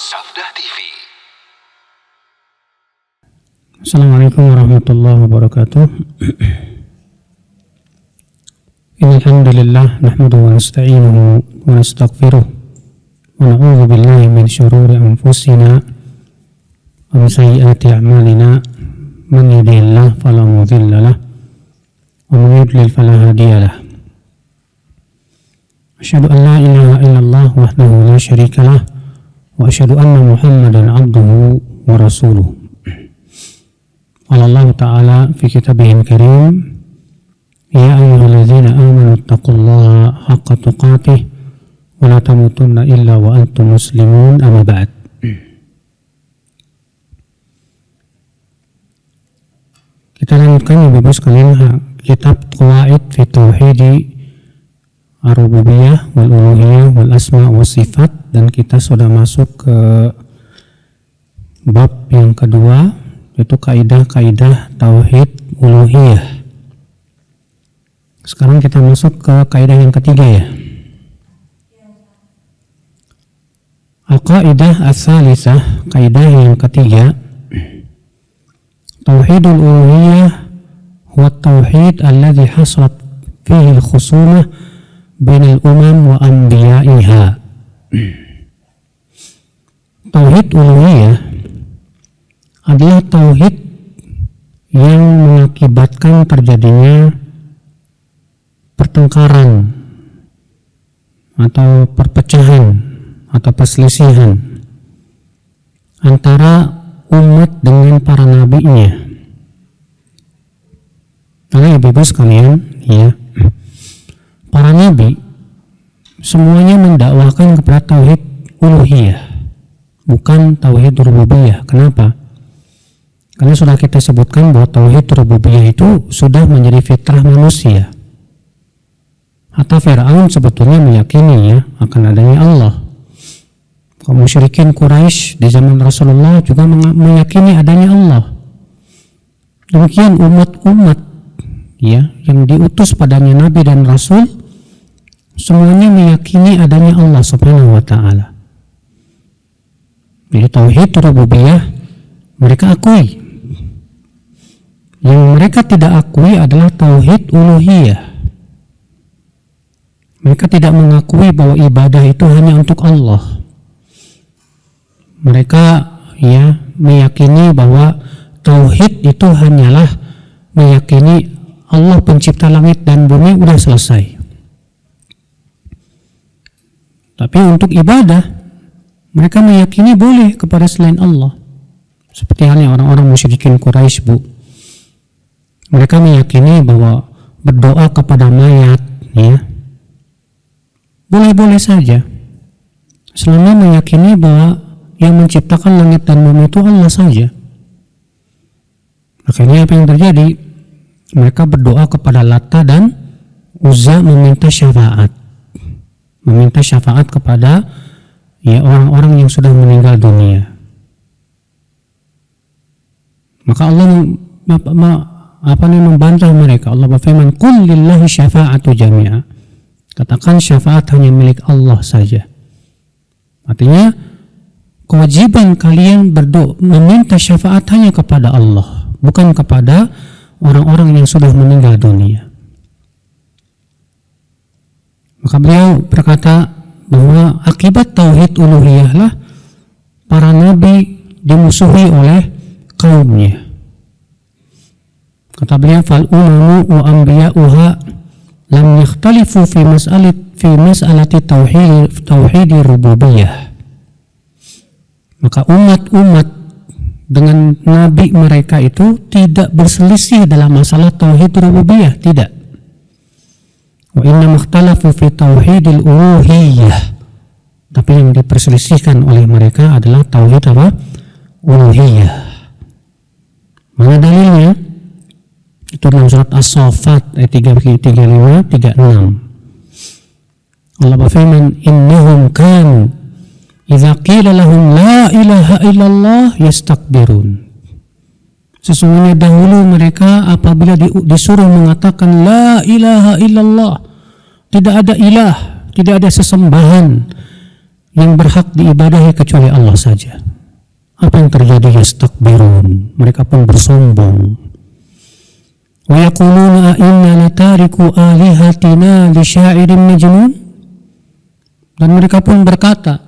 Sabda TV. Assalamualaikum warahmatullahi wabarakatuh. Alhamdulillah nahmaduhu wa nasta'inuhu wa nastaghfiruh wa na'udzu billahi min syururi anfusina wa min sayyiati a'malina. Man yahdihillahu fala mudilla lahu wa man yudlil fala hadiya lahu. Asyhadu an la ilaha illallah wahdahu la syarika lah wa asyhadu anna Muhammadan abduhu wa rasuluh. Qala Allah Ta'ala fi kitabihil karim, ya ayyuhalladzina amanu taqullaha haqqa tuqatih wa la tamutunna illa wa antum muslimun, amma ba'd. Kita lanjutkan Ibu sekalian kitab Qawaid fi Tauhidi Ar-Rububiyah wal Uluhiyah wal Asma wa Sifat, dan kita sudah masuk ke bab yang kedua, yaitu kaidah-kaidah tauhid uluhiyah. Sekarang kita masuk ke kaidah yang ketiga ya. Al-qaidah ats-tsalisah, kaidah yang ketiga, tauhidul uluhiyah huwa tauhid alladhi hasalat fihi al-khusumah bainal umam wa anbiya'iha. Tauhid uluhiyah adalah tauhid yang mengakibatkan terjadinya pertengkaran atau perpecahan atau perselisihan antara umat dengan para nabinya. Karena ibu-ibu sekalian ya, para nabi semuanya mendakwahkan kepada tauhid uluhiyah, bukan tauhid rububiyah. Kenapa? Karena sudah kita sebutkan bahwa tauhid rububiyah itu sudah menjadi fitrah manusia. Hatta Fir'aun sebetulnya meyakini ya akan adanya Allah. Kaum musyrikin Quraisy di zaman Rasulullah juga meyakini adanya Allah. Demikian umat-umat ya yang diutus padanya nabi dan rasul, semuanya meyakini adanya Allah Subhanahu wa taala. Jadi tauhid rububiyah mereka akui. Yang mereka tidak akui adalah tauhid uluhiyah. Mereka tidak mengakui bahwa ibadah itu hanya untuk Allah. Mereka ya meyakini bahwa tauhid itu hanyalah meyakini Allah pencipta langit dan bumi, udah selesai. Tapi untuk ibadah mereka meyakini boleh kepada selain Allah. Seperti halnya orang-orang musyrikin Quraisy, Bu. Mereka meyakini bahwa berdoa kepada mayat ya boleh-boleh saja, selama meyakini bahwa yang menciptakan langit dan bumi itu Allah saja. Akhirnya apa yang terjadi? Mereka berdoa kepada Lata dan Uzza meminta syafaat. Meminta syafaat kepada ya orang-orang yang sudah meninggal dunia. Maka Allah membantah mereka. Allah berfirman, "Qul lillahi syafa'atu jami'a." Katakan syafaat hanya milik Allah saja. Artinya kewajiban kalian berdoa meminta syafaat hanya kepada Allah, bukan kepada orang-orang yang sudah meninggal dunia. Maka beliau berkata bahwa akibat tauhid uluhiyahlah para nabi dimusuhi oleh kaumnya. Kata beliau, fal umamu wa anbiya'uha lam yakhtalifu fi mas'alati tauhid rububiyah. Maka umat-umat dengan nabi mereka itu tidak berselisih dalam masalah tauhid rububiyah, tidak. Wa inna makhtalafu fi tauhidil uluhiyah. Tapi yang diperselisihkan oleh mereka adalah tauhid apa? Uluhiyah. Mana dalilnya? Itu dalam surat As-Saffat ayat 35-36. Allah berfirman, innahum kanu idza qila lahum la ilaha illallah yastakbirun. Sesungguhnya dahulu mereka apabila disuruh mengatakan la ilaha illallah, tidak ada ilah, tidak ada sesembahan yang berhak diibadahi kecuali Allah saja. Apa yang terjadi? Yastakbirun, mereka pun bersombong. Wa yaquluna inna latariku alihatina li syairin majnun. Dan mereka pun berkata,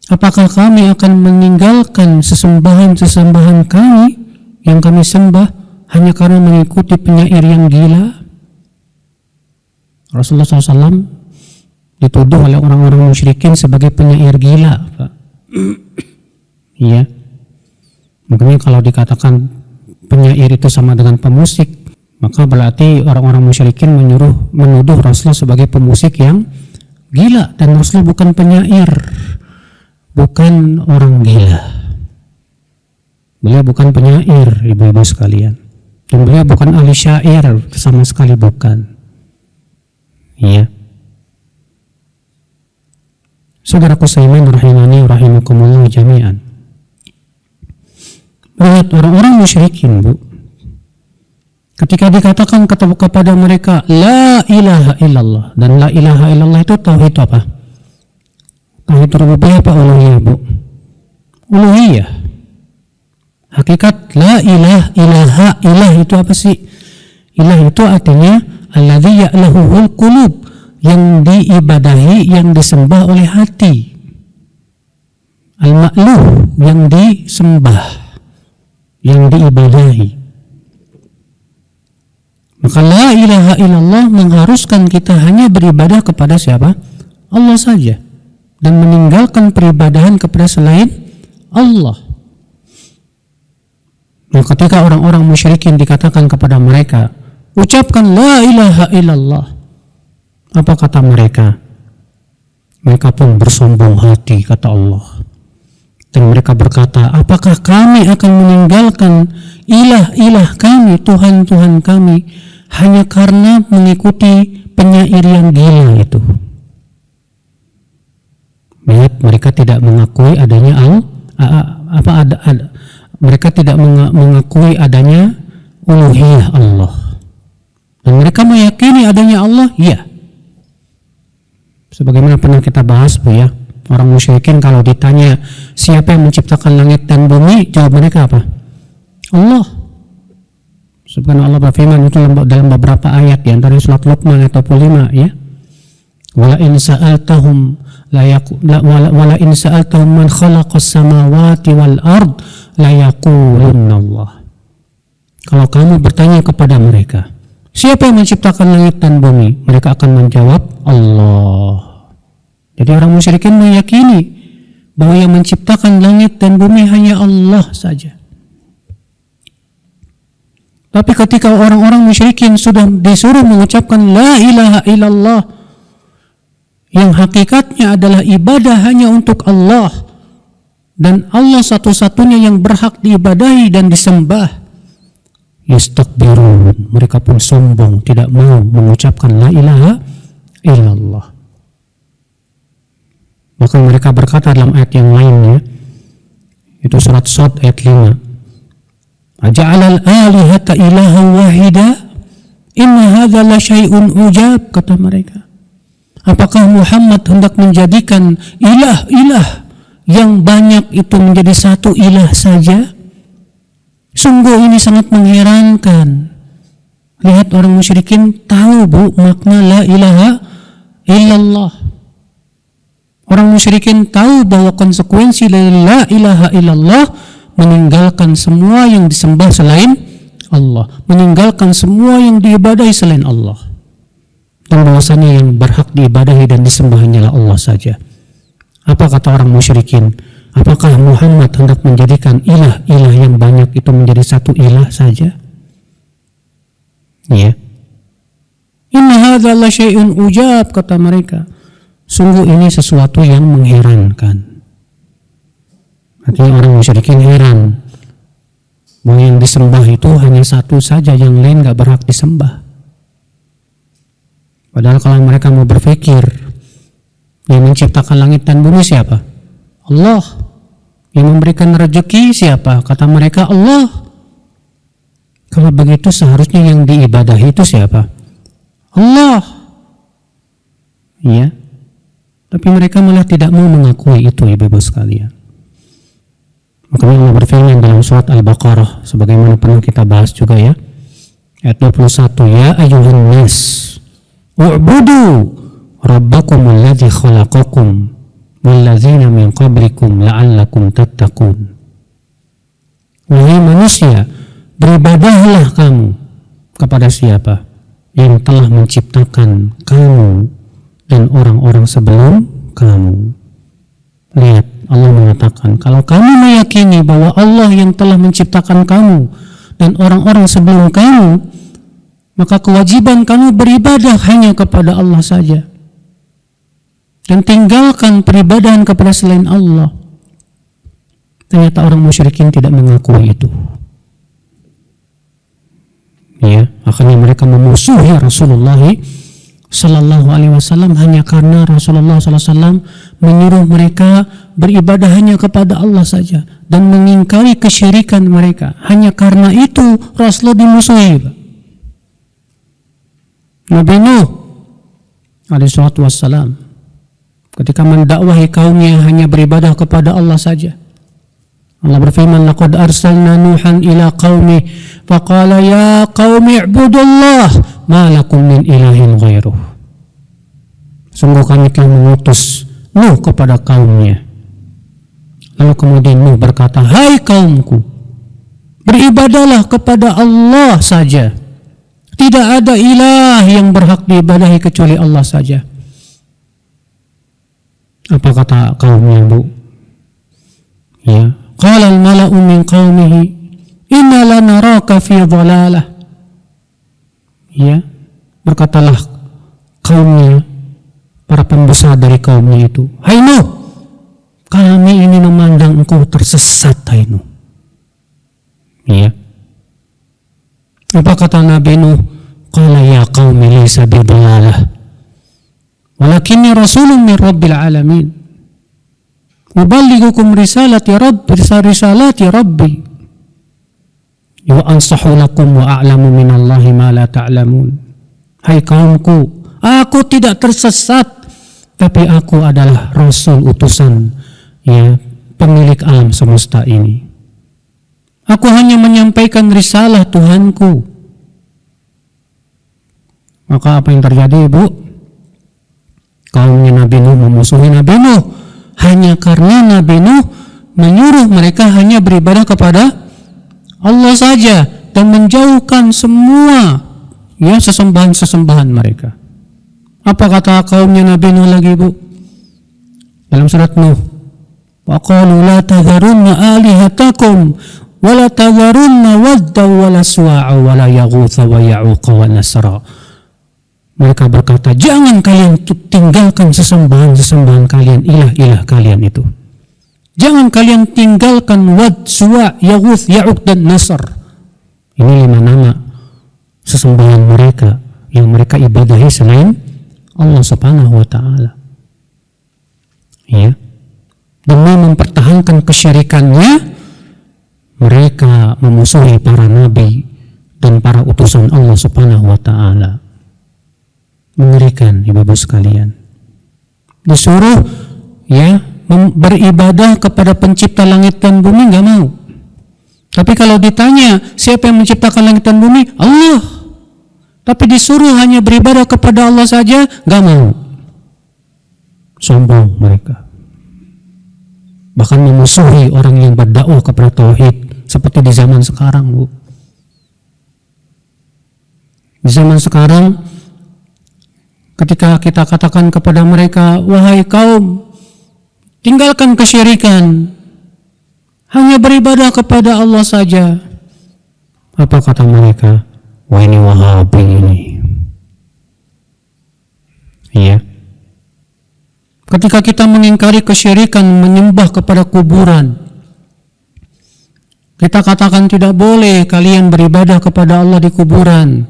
apakah kami akan meninggalkan sesembahan-sesembahan kami yang kami sembah hanya karena mengikuti penyair yang gila? Rasulullah SAW dituduh oleh orang-orang musyrikin sebagai penyair gila, Pak. Iya. Makanya kalau dikatakan penyair itu sama dengan pemusik, maka berarti orang-orang musyrikin menuduh Rasulullah sebagai pemusik yang gila, dan Rasulullah bukan penyair, bukan orang gila. Beliau bukan penyair, ibu-ibu sekalian. Dan beliau bukan ahli syair, sama sekali bukan. Iya. Saudaraku seiman rahimani rahimakumullah jami'an. Lihat orang-orang musyrikin, Bu. Ketika dikatakan kepada mereka la ilaha illallah, dan la ilaha illallah itu tauhid apa? Tauhid rububiyah apa uluhiyah, Bu? Uluhiyah. Hakikat la ilah itu apa sih? Ilah itu artinya alladzi ya'lahuhul qulub, yang diibadahi, yang disembah oleh hati. Al-ma'luh, yang disembah, yang diibadahi. Maka la ilaha illallah mengharuskan kita hanya beribadah kepada siapa? Allah saja, dan meninggalkan peribadahan kepada selain Allah. Nah, ketika orang-orang musyrikin dikatakan kepada mereka, ucapkan la ilaha illallah, apa kata mereka? Mereka pun bersombong hati, kata Allah. Dan mereka berkata, apakah kami akan meninggalkan ilah-ilah kami, Tuhan-Tuhan kami, hanya karena mengikuti penyair yang gila itu? Lihat, mereka tidak mengakui adanya mereka tidak mengakui adanya uluhiyah Allah. Dan mereka meyakini adanya Allah, iya. Sebagaimana pernah kita bahas, Bu, ya, orang musyrikin kalau ditanya siapa yang menciptakan langit dan bumi, jawab mereka apa? Allah. Subhanallah berfirman itu dalam beberapa ayat, di antara surat Luqman ayat 25, ya. Wala in sa'altahum wala in sa'altahum man khalaqas samawati wal ard la yaqulunna Allah. Kalau kamu bertanya kepada mereka, siapa yang menciptakan langit dan bumi? Mereka akan menjawab Allah. Jadi orang musyrikin meyakini bahwa yang menciptakan langit dan bumi hanya Allah saja. Tapi ketika orang-orang musyrikin sudah disuruh mengucapkan la ilaha illallah, yang hakikatnya adalah ibadah hanya untuk Allah, dan Allah satu-satunya yang berhak diibadahi dan disembah, yastakbirun, mereka pun sombong, tidak mau mengucapkan la ilaha illallah. Maka mereka berkata dalam ayat yang lainnya, itu surat Shad ayat 5, aja'alal alihata ilaha wahida inna hadza la syai'un ujab, kata mereka. Apakah Muhammad hendak menjadikan ilah-ilah yang banyak itu menjadi satu ilah saja? Sungguh ini sangat mengherankan. Lihat, orang musyrikin tahu, Bu, makna la ilaha illallah. Orang musyrikin tahu bahwa konsekuensi dari la ilaha illallah meninggalkan semua yang disembah selain Allah, meninggalkan semua yang diibadahi selain Allah, dan bahwasanya yang berhak diibadahi dan disembah hanyalah Allah saja. Apa kata orang musyrikin? Apakah Muhammad hendak menjadikan ilah-ilah yang banyak itu menjadi satu ilah saja? Ya. Inna hadza la syai'un ujab, kata mereka. Sungguh ini sesuatu yang mengherankan. Artinya orang musyrikin heran bahwa yang disembah itu hanya satu saja, yang lain gak berhak disembah. Padahal kalau mereka mau berpikir, yang menciptakan langit dan bumi siapa? Allah. Yang memberikan rezeki siapa? Kata mereka Allah. Kalau begitu seharusnya yang diibadahi itu siapa? Allah. Iya. Tapi mereka malah tidak mau mengakui itu, ibu-ibu sekalian. Makanya Allah berfirman dalam surat Al-Baqarah, sebagaimana pernah kita bahas juga ya, ayat 21, ya ayyuhan nas u'budu rabbakum alladzi khalaqakum walladzina min qablikum la'allakum tattaqun. Wahai manusia, beribadahlah kamu kepada siapa? Yang telah menciptakan kamu dan orang-orang sebelum kamu. Lihat, Allah mengatakan, kalau kamu meyakini bahwa Allah yang telah menciptakan kamu dan orang-orang sebelum kamu, maka kewajiban kamu beribadah hanya kepada Allah saja. Dan tinggalkan peribadahan kepada selain Allah. Ternyata orang musyrikin tidak mengakui itu. Ya, akhirnya mereka memusuhi Rasulullah Sallallahu Alaihi Wasallam hanya karena Rasulullah Sallallahu Alaihi Wasallam menyuruh mereka beribadah hanya kepada Allah saja dan mengingkari kesyirikan mereka. Hanya karena itu Rasulullah dimusuhi. Nabi Nuh alaihi salatu wassalam ketika mendakwahi kaumnya hanya beribadah kepada Allah saja. Allah berfirman, laqad arsalna Nuhan ila qaumi faqala ya qaumi ibudullah ma lakum min ilahin ghairuh. Sungguh kami telah mengutus Nuh kepada kaumnya. Lalu kemudian Nuh berkata, hai kaumku, beribadahlah kepada Allah saja. Tidak ada ilah yang berhak diibadahi kecuali Allah saja. Apa kata kaumnya, Bu? Ya, qala al-mala'u min qaumihi inna lanaraka fi dhalalah. Ya, berkatalah kaumnya, para pembesar dari kaumnya itu, hai Nuh, kami ini memandang engkau tersesat, hai Nuh. Ya. Apa kata Nabi Nuh? Qala ya qaumi laysa bi dhalalah walakinni rasulun min rabbil alamin. Uballighukum risalati rabbi wa ansahu lakum wa a'lamu minallahi ma la ta'lamun. Hai kaumku, aku tidak tersesat, tapi aku adalah rasul utusan, ya, pemilik alam semesta ini. Aku hanya menyampaikan risalah Tuhanku. Maka apa yang terjadi, Bu? Kaumnya Nabi Nuh memusuhi Nabi Nuh hanya karena Nabi Nuh menyuruh mereka hanya beribadah kepada Allah saja dan menjauhkan semua, ya, sesembahan-sesembahan mereka. Apa kata kaumnya Nabi Nuh lagi, Bu? Dalam surat Nuh, wa qalu la tadharunna alihatakum wa la tadharunna wadda wa la suwa'a wa la yaghutha wa ya'uqa wa nasra. Mereka berkata, jangan kalian tinggalkan sesembahan-sesembahan kalian, ilah-ilah kalian itu. Jangan kalian tinggalkan Wad, Suwa, Yaghuth, Ya'uq dan Nasr. Ini 5 nama sesembahan mereka yang mereka ibadahi selain Allah Subhanahu wa taala. Ya. Demi mempertahankan kesyirikannya, mereka memusuhi para nabi dan para utusan Allah Subhanahu wa taala. Mengerikan, ibu-ibu sekalian. Disuruh, ya, beribadah kepada pencipta langit dan bumi, nggak mau. Tapi kalau ditanya siapa yang menciptakan langit dan bumi, Allah. Tapi disuruh hanya beribadah kepada Allah saja, nggak mau. Sombong mereka. Bahkan memusuhi orang yang berdakwah kepada tauhid, seperti di zaman sekarang, Bu. Di zaman sekarang, ketika kita katakan kepada mereka, wahai kaum, tinggalkan kesyirikan, hanya beribadah kepada Allah saja. Apa kata mereka? Wah, ini Wahabi ini. Iya. Ketika kita mengingkari kesyirikan, menyembah kepada kuburan, kita katakan tidak boleh kalian beribadah kepada Allah di kuburan.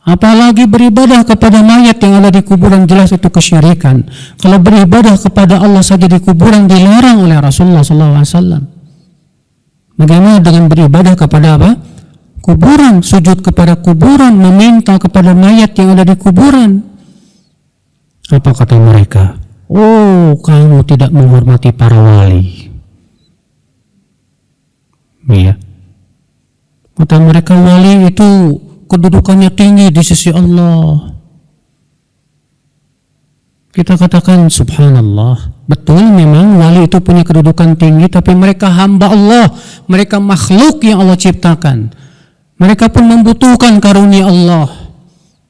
Apalagi beribadah kepada mayat yang ada di kuburan, jelas itu kesyirikan. Kalau beribadah kepada Allah saja di kuburan dilarang oleh Rasulullah SAW. Bagaimana dengan beribadah kepada apa? Kuburan, sujud kepada kuburan, meminta kepada mayat yang ada di kuburan. Apa kata mereka? Oh, kamu tidak menghormati para wali. Iya. Kata mereka, wali itu kedudukannya tinggi di sisi Allah. Kita katakan subhanallah, betul memang wali itu punya kedudukan tinggi, tapi mereka hamba Allah, mereka makhluk yang Allah ciptakan. Mereka pun membutuhkan karunia Allah.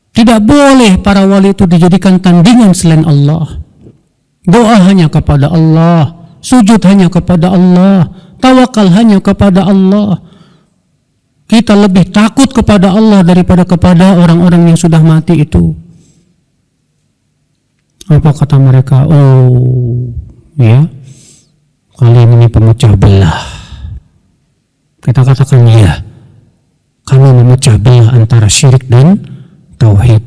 Tidak boleh para wali itu dijadikan tandingan selain Allah. Doa hanya kepada Allah, sujud hanya kepada Allah, tawakal hanya kepada Allah. Kita lebih takut kepada Allah daripada kepada orang-orang yang sudah mati itu. Apa kata mereka? Oh, ya, kalian ini pemecah belah. Kita katakan ya, kami memecah belah antara syirik dan tauhid.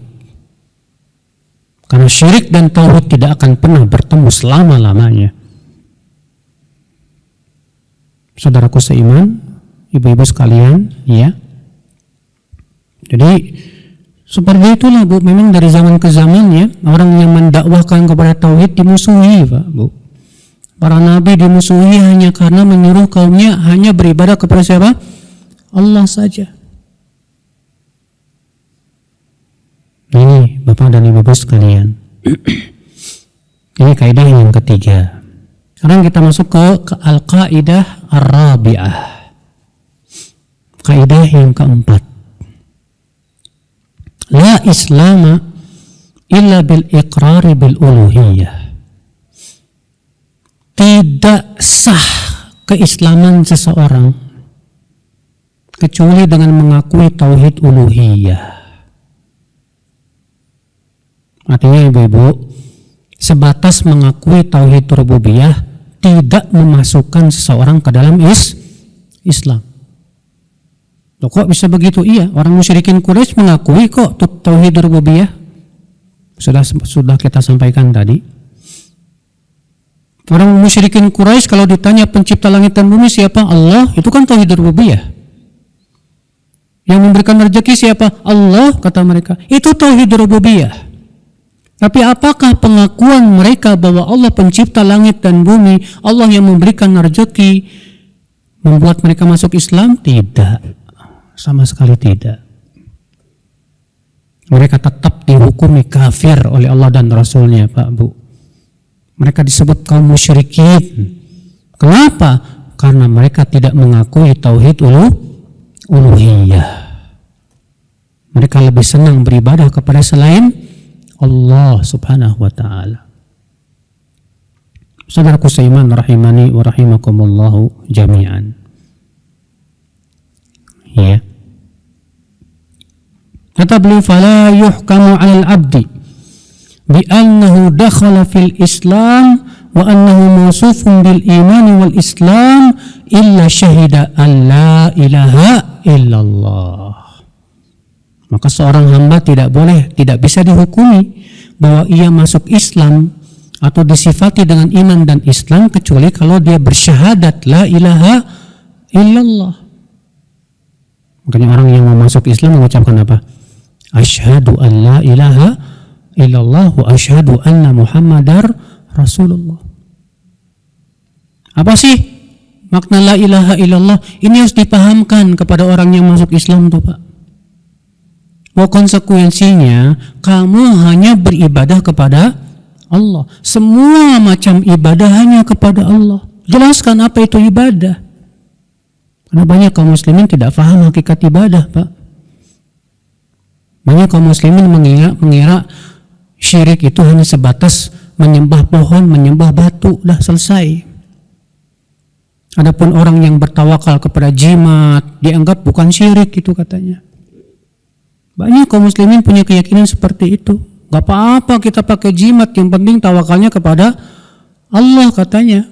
Karena syirik dan tauhid tidak akan pernah bertemu selama-lamanya. Saudaraku seiman, ibu-ibu sekalian, ya. Jadi seperti itulah, Bu. Memang dari zaman ke zaman ya, orang yang mendakwahkan kepada tauhid dimusuhi, Pak, Bu. Para nabi dimusuhi hanya karena menyuruh kaumnya hanya beribadah kepada siapa? Allah saja. Ini Bapak dan Ibu sekalian. Ini kaidah yang ketiga. Sekarang kita masuk ke al-qaidah ar-rabi'ah. Kaidah yang keempat. La islama illa bil iqrari bil uluhiyah. Tidak sah keislaman seseorang kecuali dengan mengakui tauhid uluhiyah. Artinya ibu-ibu, sebatas mengakui tauhid rububiyah tidak memasukkan seseorang ke dalam Islam. Loh, kok bisa begitu? Iya, orang musyrikin Quraisy mengakui kok tauhid rububiyah. Sudah kita sampaikan tadi. Orang musyrikin Quraisy kalau ditanya pencipta langit dan bumi siapa? Allah, itu kan tauhid rububiyah. Yang memberikan rezeki siapa? Allah, kata mereka. Itu tauhid rububiyah. Tapi apakah pengakuan mereka bahwa Allah pencipta langit dan bumi, Allah yang memberikan rezeki, membuat mereka masuk Islam? Tidak. Sama sekali tidak. Mereka tetap dihukumi kafir oleh Allah dan Rasulnya, Pak, Bu. Mereka disebut kaum musyrikin. Kenapa? Karena mereka tidak mengakui tauhid uluhiyah. Mereka lebih senang beribadah kepada selain Allah subhanahu wa ta'ala. Saudaraku seiman rahimani wa rahimakumullahu jami'an. Ya. Kata beliau, fala yuhkamu 'alal 'abdi bi annahu dakhala fil Islam wa annahu mawsufun bil iman wal Islam illa syahida an la ilaha illallah. Maka seorang hamba tidak bisa dihukumi bahwa ia masuk Islam atau disifati dengan iman dan Islam kecuali kalau dia bersyahadat la ilaha illallah. Makanya orang yang mau masuk Islam mengucapkan apa? Asyhadu an la ilaha illallah wa asyhadu anna Muhammadar Rasulullah. Apa sih makna la ilaha illallah? Ini harus dipahamkan kepada orang yang masuk Islam tuh, Pak. Bahwa konsekuensinya kamu hanya beribadah kepada Allah. Semua macam ibadah hanya kepada Allah. Jelaskan apa itu ibadah. Karena banyak kaum muslimin tidak paham hakikat ibadah, Pak. Banyak kaum muslimin mengira syirik itu hanya sebatas menyembah pohon, menyembah batu, dah selesai. Adapun orang yang bertawakal kepada jimat dianggap bukan syirik itu katanya. Banyak kaum muslimin punya keyakinan seperti itu. Gak apa-apa kita pakai jimat, yang penting tawakalnya kepada Allah katanya.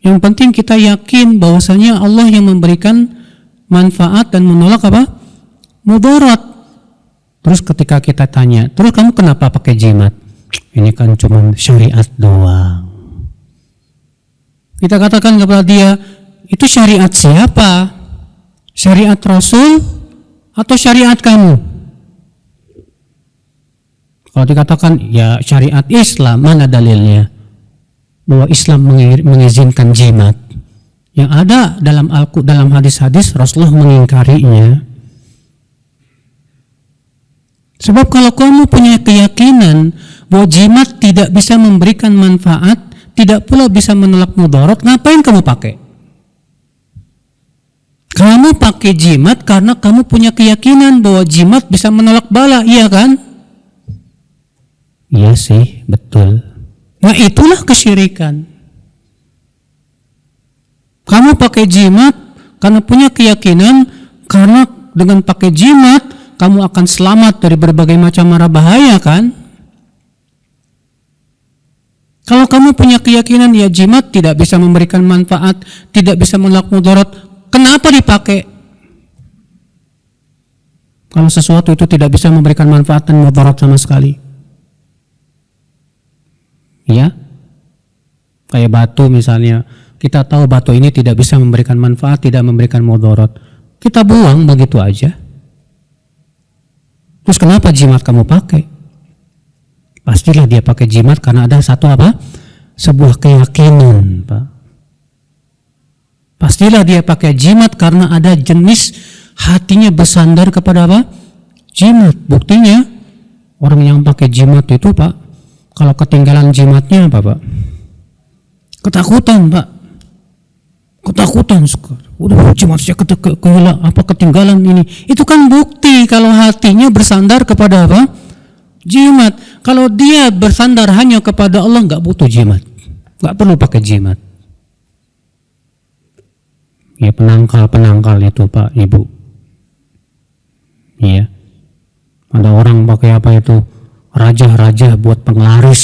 Yang penting kita yakin bahwasanya Allah yang memberikan manfaat dan menolak apa? Mudarat. Terus ketika kita tanya, terus kamu kenapa pakai jimat? Ini kan cuma syariat doang. Kita katakan kepada dia, itu syariat siapa? Syariat Rasul atau syariat kamu? Kalau dikatakan ya syariat Islam, mana dalilnya bahwa Islam mengizinkan jimat? Yang ada dalam hadis-hadis Rasulullah mengingkarinya. Sebab kalau kamu punya keyakinan bahwa jimat tidak bisa memberikan manfaat, tidak pula bisa menolak mudarat, ngapain kamu pakai? Kamu pakai jimat karena kamu punya keyakinan bahwa jimat bisa menolak bala, iya kan? Iya sih, betul. Nah itulah kesyirikan. Kamu pakai jimat karena punya keyakinan, karena dengan pakai jimat kamu akan selamat dari berbagai macam mara bahaya kan? Kalau kamu punya keyakinan ya jimat tidak bisa memberikan manfaat, tidak bisa menolak mudarat, kenapa dipakai? Kalau sesuatu itu tidak bisa memberikan manfaat dan mudarat sama sekali. Ya, kayak batu misalnya, kita tahu batu ini tidak bisa memberikan manfaat, tidak memberikan mudarat, kita buang begitu aja. Terus kenapa jimat kamu pakai? Pastilah dia pakai jimat karena ada satu apa? Sebuah keyakinan, Pak. Pastilah dia pakai jimat karena ada jenis hatinya bersandar kepada apa? Jimat. Buktinya orang yang pakai jimat itu, Pak, kalau ketinggalan jimatnya apa, Pak? Ketakutan, Pak. Ketakutan sekali. Udah jimat saya ketinggalan ini. Itu kan bukti kalau hatinya bersandar kepada apa? Jimat. Kalau dia bersandar hanya kepada Allah, nggak butuh jimat, nggak perlu pakai jimat. Ya penangkal itu, Pak, Ibu. Iya. Ada orang pakai apa itu? Raja buat penglaris.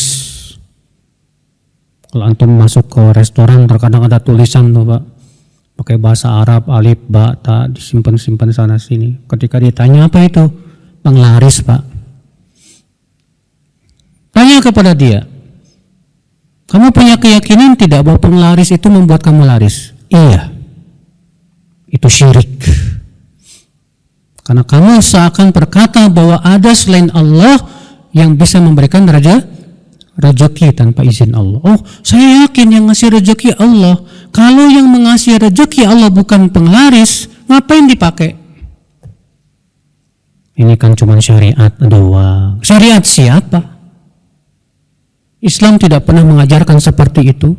Kalau antum masuk ke restoran terkadang ada tulisan tuh, Pak, pakai bahasa Arab, alif, ba, ta, disimpan sana sini. Ketika ditanya apa itu? Penglaris, Pak. Tanya kepada dia, kamu punya keyakinan tidak bahwa penglaris itu membuat kamu laris? Iya. Itu syirik. Karena kamu seakan berkata bahwa ada selain Allah yang bisa memberikan rezeki tanpa izin Allah. Oh, saya yakin yang ngasih rezeki Allah. Kalau yang mengasih rezeki Allah bukan penglaris, ngapain dipakai? Ini kan cuma syariat doang. Syariat siapa? Islam tidak pernah mengajarkan seperti itu.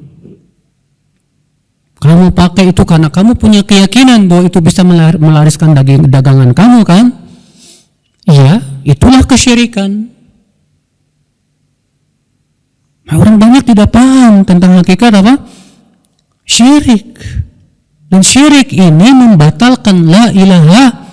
Kamu pakai itu karena kamu punya keyakinan bahwa itu bisa melariskan dagangan kamu kan? Iya, itulah kesyirikan. Nah, orang banyak tidak paham tentang hakikat apa? Syirik. Dan syirik ini membatalkan la ilaha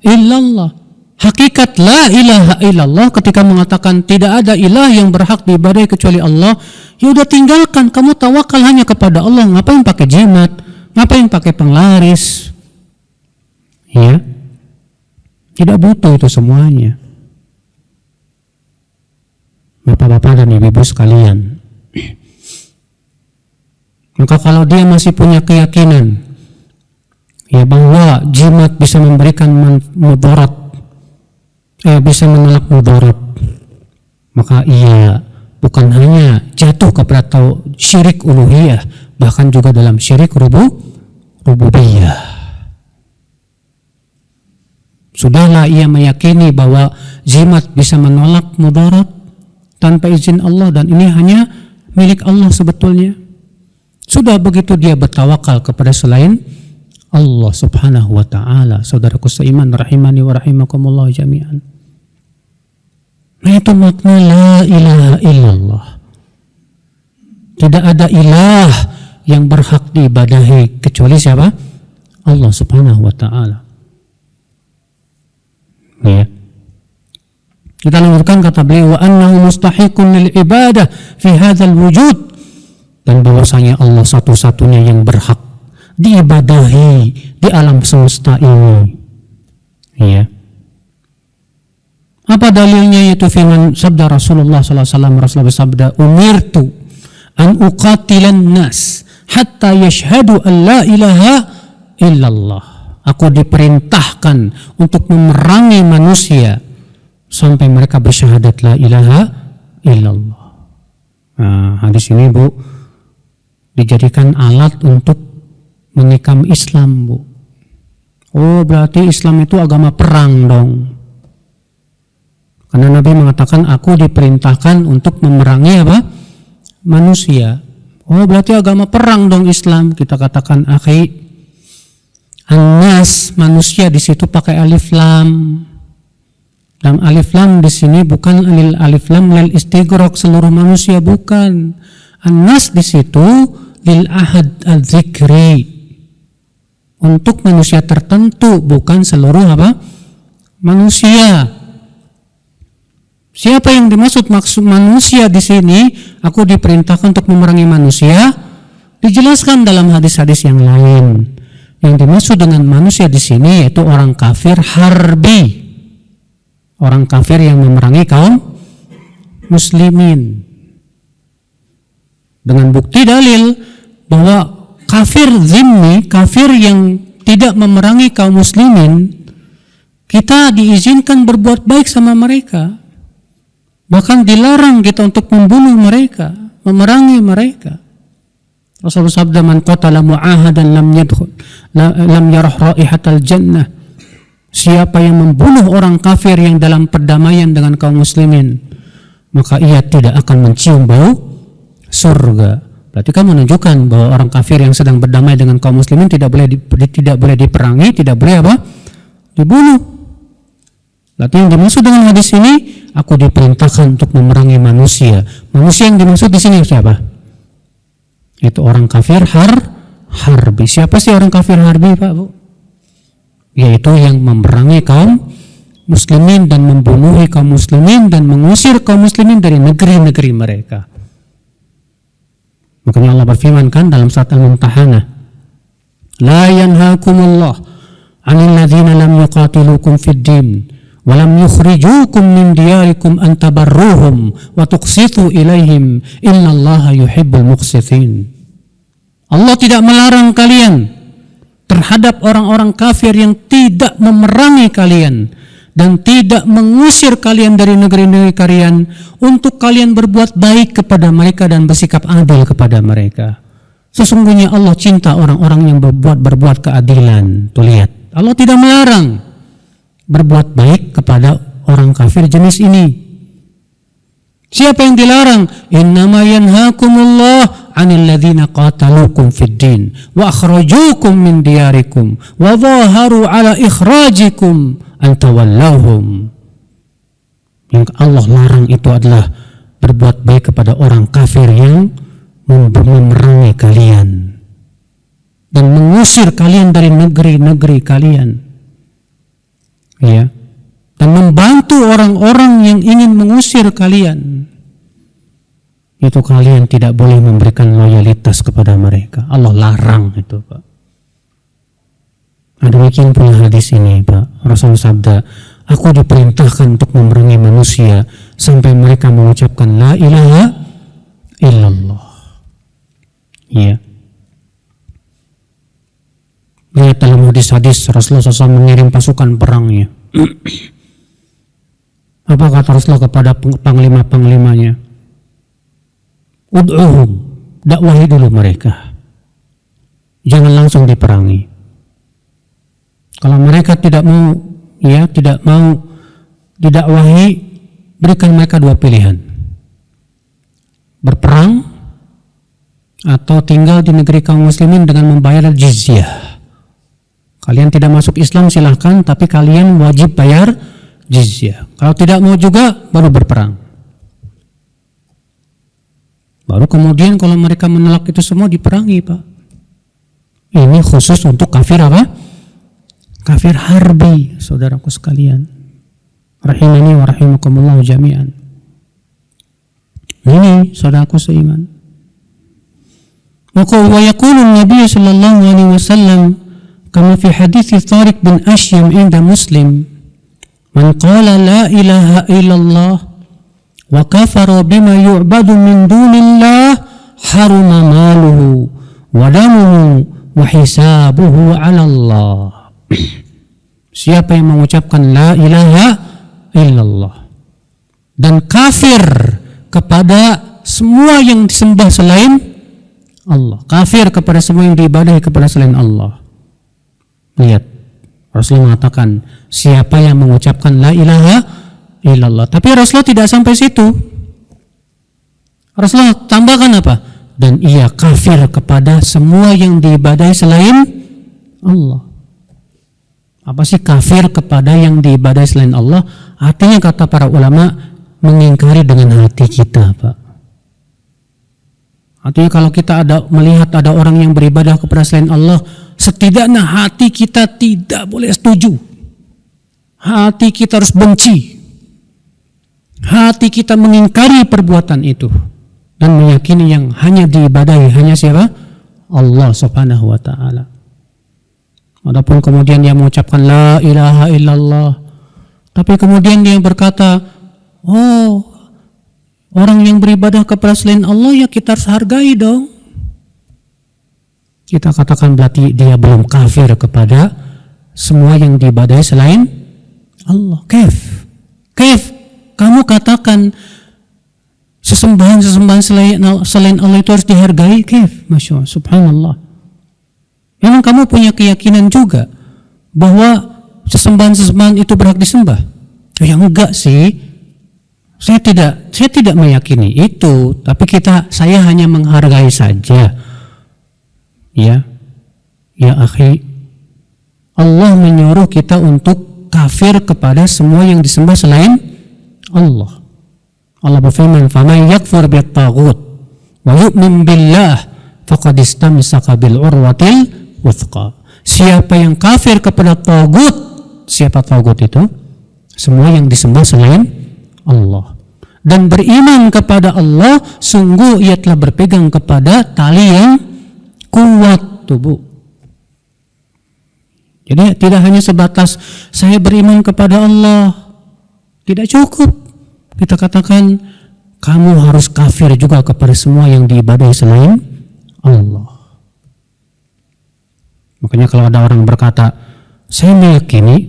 illallah. Hakikat la ilaha illallah ketika mengatakan tidak ada ilah yang berhak diibadahi kecuali Allah, ya udah tinggalkan, kamu tawakal hanya kepada Allah. Ngapain pakai jimat? Ngapain pakai penglaris? Ya. Tidak butuh itu semuanya. Bapak-bapak dan ibu-ibu sekalian. Maka kalau dia masih punya keyakinan ya bahwa jimat bisa memberikan mudarat, bisa menolak mudarat, maka ia bukan hanya jatuh kepada syirik uluhiyah, bahkan juga dalam syirik rububiyah. Sudahlah ia meyakini bahwa jimat bisa menolak mudarat tanpa izin Allah dan ini hanya milik Allah sebetulnya. Sudah begitu dia bertawakal kepada selain Allah subhanahu wa ta'ala. Saudaraku seiman rahimani wa rahimakumullah jami'an. Nah itu makna la ilaha illallah. Tidak ada ilah yang berhak diibadahi kecuali siapa? Allah subhanahu wa ta'ala. Ya. Kita lanjutkan kata beliau, wa annahu mustahiqun lil ibadah fi hadzal wujud, dan bahwasanya Allah satu-satunya yang berhak diibadahi di alam semesta ini. Ya. Apa dalilnya? Yaitu firman sabda Rasulullah sallallahu alaihi wasallam. Rasulullah bersabda, "Umirtu an uqatilan nas hatta yashhadu an la ilaha illallah." Aku diperintahkan untuk memerangi manusia sampai mereka bersyahadat la ilaha illallah. Nah, hadis ini Bu dijadikan alat untuk menikam Islam, Bu. Oh, berarti Islam itu agama perang dong. Karena Nabi mengatakan aku diperintahkan untuk memerangi apa? Manusia. Oh, berarti agama perang dong Islam. Kita katakan akhi, An-Nas, manusia di situ pakai alif lam. Dan alif lam di sini bukan alif lam lil istighraq seluruh manusia, bukan. An-Nas di situ lil ahad al-dzikri. Untuk manusia tertentu, bukan seluruh apa? Manusia. Siapa yang dimaksud manusia di sini? Aku diperintahkan untuk memerangi manusia. Dijelaskan dalam hadis-hadis yang lain. Yang dimaksud dengan manusia di sini yaitu orang kafir harbi. Orang kafir yang memerangi kaum muslimin. Dengan bukti dalil bahwa kafir zimmi, kafir yang tidak memerangi kaum muslimin, kita diizinkan berbuat baik sama mereka. Bahkan dilarang kita untuk membunuh mereka, memerangi mereka. Rasulullah sabda, man qatala mu'ahadan lam yarah raihatal jannah. Siapa yang membunuh orang kafir yang dalam perdamaian dengan kaum muslimin, maka ia tidak akan mencium bau surga. Berarti kan menunjukkan bahwa orang kafir yang sedang berdamai dengan kaum muslimin tidak boleh diperangi, tidak boleh apa? Dibunuh. Berarti yang dimaksud dengan hadis ini, aku diperintahkan untuk memerangi manusia. Manusia yang dimaksud di sini siapa? Itu orang kafir harbi. Siapa sih orang kafir harbi, Pak, Bu? Yaitu yang memerangi kaum muslimin dan membunuh kaum muslimin dan mengusir kaum muslimin dari negeri-negeri mereka. Makanya Allah berfirman kan dalam surat Al-Mumtahanah, la yanhaakumullah 'anil ladzina lam yuqatilukum fid din wa lam yukhrijukum min diyarikum an tabarruhum wa tuqsitu ilaihim innallaha yuhibbul muqsitin. Allah tidak melarang kalian terhadap orang-orang kafir yang tidak memerangi kalian dan tidak mengusir kalian dari negeri-negeri kalian untuk kalian berbuat baik kepada mereka dan bersikap adil kepada mereka. Sesungguhnya Allah cinta orang-orang yang berbuat keadilan. Tuh lihat, Allah tidak melarang berbuat baik kepada orang kafir jenis ini. Siapa yang dilarang? Innama yanhaakumullah 'anil ladzina qataluukum fid din wa akhrajuukum min diyarikum wa dhaharu 'ala ikhrajikum an tawallahum. Yang Allah larang itu adalah berbuat baik kepada orang kafir yang memerangi kalian dan mengusir kalian dari negeri-negeri kalian. Ya. Dan membantu orang-orang yang ingin mengusir kalian. Itu kalian tidak boleh memberikan loyalitas kepada mereka. Allah larang itu, Pak. Demikian pula hadis ini, Pak. Rasulullah sabda, aku diperintahkan untuk memerangi manusia sampai mereka mengucapkan la ilaha illallah. Ya. Lihat dalam hadis-hadis Rasulullah SAW mengirim pasukan perangnya. Apa kata Rasulullah kepada panglima-panglimanya? Ud'uhum, dakwahi dulu mereka. Jangan langsung diperangi. Kalau mereka tidak mau didakwahi, berikan mereka dua pilihan. Berperang atau tinggal di negeri kaum muslimin dengan membayar jizyah. Kalian tidak masuk Islam silahkan, tapi kalian wajib bayar jizyah. Kalau tidak mau juga, baru berperang. Baru kemudian kalau mereka menolak itu semua, diperangi, Pak. Ini khusus untuk kafir apa? Kafir harbi, saudaraku sekalian. Rahimani wa rahimakumullah jami'an. Ini saudaraku seiman. Maka wa yaqulu Nabi sallallahu alaihi wasallam kama fi hadits Tariq bin Ashyam inda Muslim, man qala la ilaha illallah wa kafara bima yu'badu min dunillah haruma maluhu wa damuhu wa hisabuhu 'ala Allah. Siapa yang mengucapkan la ilaha illallah, dan kafir kepada semua yang disembah selain Allah. Kafir kepada semua yang diibadahi kepada selain Allah. Lihat, Rasulullah mengatakan, siapa yang mengucapkan la ilaha illallah. Tapi Rasulullah tidak sampai situ. Rasulullah tambahkan apa? Dan ia kafir kepada semua yang diibadahi selain Allah. Apa sih kafir kepada yang diibadahi selain Allah? Artinya kata para ulama, mengingkari dengan hati kita, Pak. Artinya kalau kita melihat ada orang yang beribadah kepada selain Allah, setidaknya hati kita tidak boleh setuju. Hati kita harus benci. Hati kita mengingkari perbuatan itu dan meyakini yang hanya diibadahi hanya siapa? Allah Subhanahu wa taala. Adapun kemudian dia mengucapkan la ilaha illallah, tapi kemudian dia berkata, oh, orang yang beribadah kepada selain Allah ya kita harus hargai dong. Kita katakan berarti dia belum kafir kepada semua yang diibadahi selain Allah. Kaif kamu katakan sesembahan selain Allah itu harus dihargai? Kaif? Masya Allah, subhanallah. Memang kamu punya keyakinan juga bahwa sesembahan itu berhak disembah? Ya enggak sih. Saya tidak meyakini itu, tapi saya hanya menghargai saja. Ya akhi, Allah menyuruh kita untuk kafir kepada semua yang disembah selain Allah. Allah berfirman, "Faman yakfur bit-taghut wa yu'min billah faqad istamsaka bil urwatil wuthqa." Siapa yang kafir kepada taghut, siapa taghut itu? Semua yang disembah selain Allah. Dan beriman kepada Allah, sungguh ia telah berpegang kepada tali yang kuat tubuh. Jadi tidak hanya sebatas saya beriman kepada Allah, tidak cukup. Kita katakan kamu harus kafir juga kepada semua yang diibadahi selain Allah. Makanya kalau ada orang berkata, saya meyakini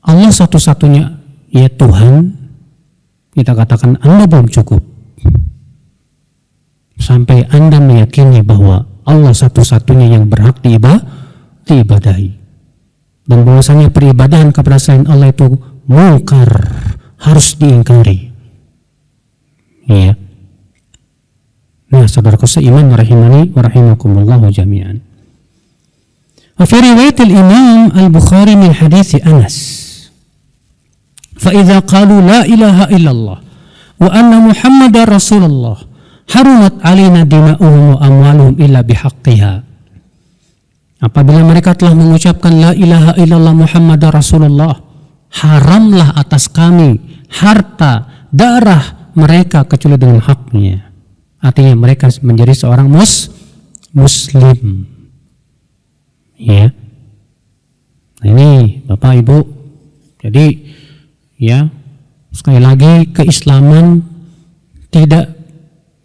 Allah satu-satunya ya Tuhan, kita katakan Anda belum cukup. Sampai Anda meyakini bahwa Allah satu-satunya yang berhak diibadahi. Dan bahwasanya peribadahan kepada selain Allah itu mungkar, harus diingkari. Ya. Nah, saudaraku seiman rahimani wa rahimakumullah jami'an. Wa fi riwayat al-Imam Al-Bukhari min hadits Anas. Fa idza qalu la ilaha illallah wa anna Muhammadar Rasulullah harumat alaina dima'uhum wa amwaluhum illa bihaqqiha. Apabila mereka telah mengucapkan la ilaha illallah Muhammadar Rasulullah, haramlah atas kami harta, darah mereka kecuali dengan haknya. Artinya mereka menjadi seorang muslim. Ya. Nah ini Bapak Ibu. Jadi ya, sekali lagi keislaman tidak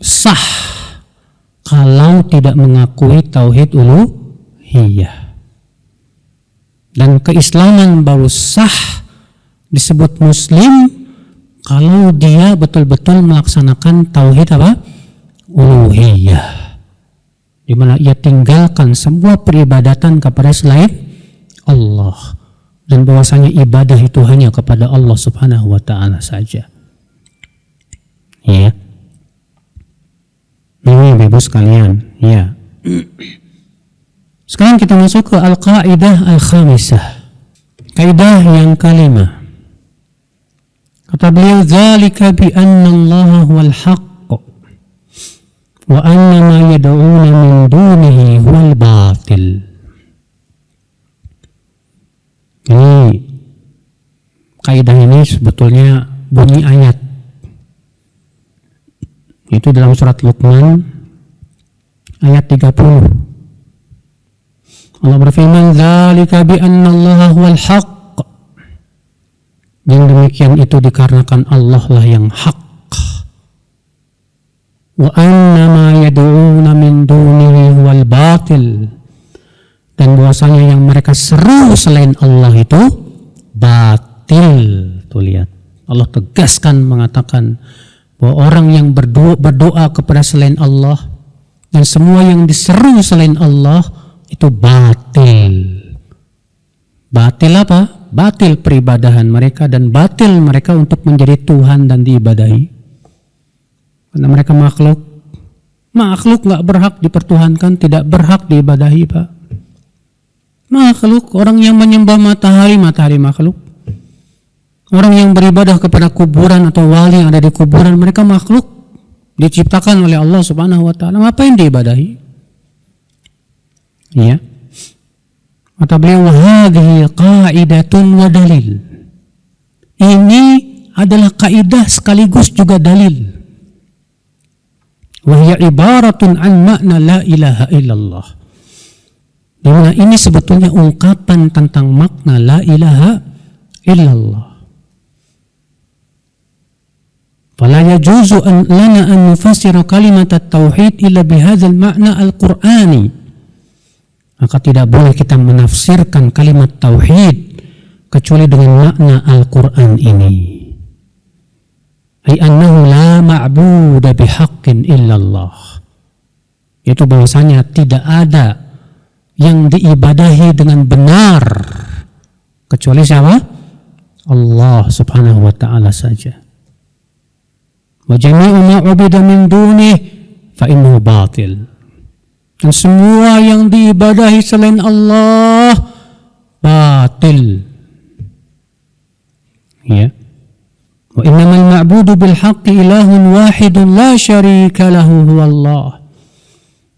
sah kalau tidak mengakui tauhid uluhiyah. Dan keislaman baru sah disebut muslim kalau dia betul-betul melaksanakan tauhid apa? Uluhiyah. Di mana ia tinggalkan semua peribadatan kepada selain Allah, dan bahwasanya ibadah itu hanya kepada Allah Subhanahu wa taala saja. Ya. Ini Bapak sekalian, ya. Sekarang kita masuk ke al-qaidah al-khamisah. Kaidah yang kelima. Kata beliau, "Dzalika bi anna Allah huwal haqq wa anna ma yad'una min dunihi huwal batil." Ini kaidah ini sebetulnya bunyi ayat. Itu dalam surat Luqman ayat 30. Allah berfirman, "Dzalika bi anna Allah huwal haqq." Yang demikian itu dikarenakan Allah lah yang hak. Wa anna ma yad'una min dunihi huwal batil. Dan bahwasanya yang mereka seru selain Allah itu batil. Tuh lihat. Allah tegaskan mengatakan bahwa orang yang berdoa kepada selain Allah dan semua yang diseru selain Allah itu batil. Batil apa? Batil peribadahan mereka dan batil mereka untuk menjadi Tuhan dan diibadahi. Karena mereka makhluk. Makhluk gak berhak dipertuhankan, tidak berhak diibadahi, Pak. Makhluk, orang yang menyembah matahari makhluk. Orang yang beribadah kepada kuburan atau wali yang ada di kuburan, mereka makhluk. Diciptakan oleh Allah Subhanahu wa ta'ala. Ngapain diibadahi? Ya. Kata beliau, hadhihi qa'idatun wa dalil. Ini adalah kaidah sekaligus juga dalil. Wa hiya ibaratun an makna la ilaha illallah. Dimana ini sebetulnya ungkapan tentang makna la ilaha illallah. Fala yajuzu lana an nufassira kalimat at-tauhid illa bihadzal makna al-Qur'ani. Maka tidak boleh kita menafsirkan kalimat tauhid kecuali dengan makna Al-Quran ini. Ai annahu la ma'buda bihaqqin illallah. Yaitu bahwasanya tidak ada yang diibadahi dengan benar kecuali siapa? Allah Subhanahu wa ta'ala saja. Wa jami'u ma 'ubida min dunih fa innahu batil. Dan semua yang diibadahi selain Allah batil. Ya. Wa innamal ma'budu bil haqqi ilahun wahidun la syarika lahu huwallah.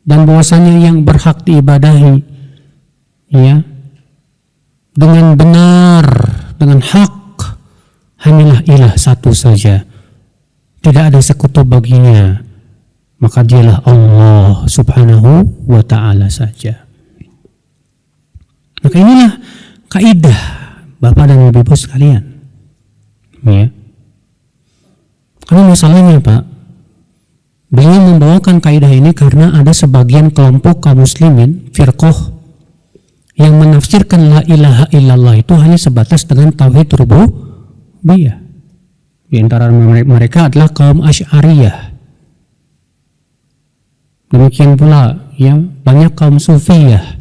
Dan bahwasanya yang berhak diibadahi ya dengan benar, dengan hak hanyalah ilah satu saja. Tidak ada sekutu baginya. Maka dialah Allah Subhanahu wa ta'ala saja. Maka inilah kaidah Bapak dan Ibu sekalian. Ya. Karena masalahnya Pak, beliau membawakan kaidah ini karena ada sebagian kelompok kaum muslimin, firqah, yang menafsirkan la ilaha illallah itu hanya sebatas dengan tauhid rububiyah. Di antara mereka adalah kaum Asy'ariyah. Demikian pula ya banyak kaum sufiyah.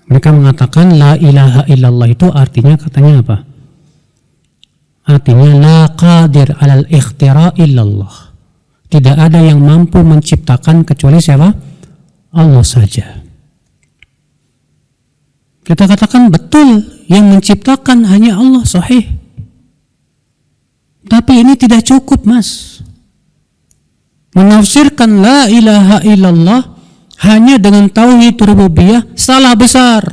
Mereka mengatakan la ilaha illallah itu artinya katanya apa? Artinya la qadir alal ikhtira illallah. Tidak ada yang mampu menciptakan kecuali siapa? Allah saja. Kita katakan betul, yang menciptakan hanya Allah, sahih. Tapi ini tidak cukup, Mas. Menafsirkan la ilaha illallah hanya dengan tauhid rububiyah salah besar.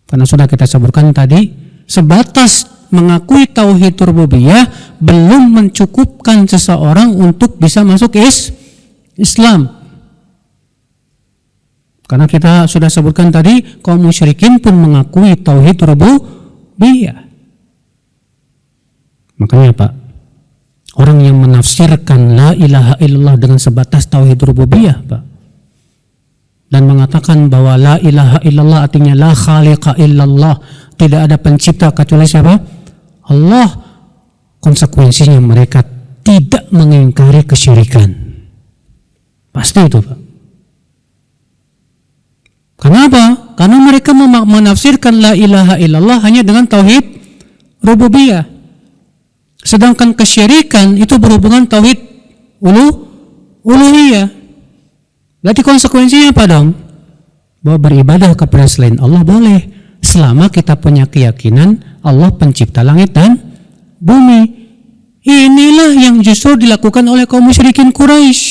Karena sudah kita sebutkan tadi, sebatas mengakui tauhid rububiyah belum mencukupkan seseorang untuk bisa masuk Islam. Karena kita sudah sebutkan tadi, kaum musyrikin pun mengakui tauhid rububiyah. Makanya Pak, orang yang menafsirkan la ilaha illallah dengan sebatas tauhid rububiyah, Pak, dan mengatakan bahwa la ilaha illallah artinya la khaliqa illallah, tidak ada pencipta kecuali siapa? Allah. Konsekuensinya mereka tidak mengingkari kesyirikan. Pasti itu, Pak. Kenapa? Karena mereka menafsirkan la ilaha illallah hanya dengan tauhid rububiyah. Sedangkan kesyirikan itu berhubungan tauhid uluhiyah. Berarti konsekuensinya apa dong? Bahwa beribadah kepada selain Allah boleh, selama kita punya keyakinan Allah pencipta langit dan bumi. Inilah yang justru dilakukan oleh kaum musyrikin Quraisy.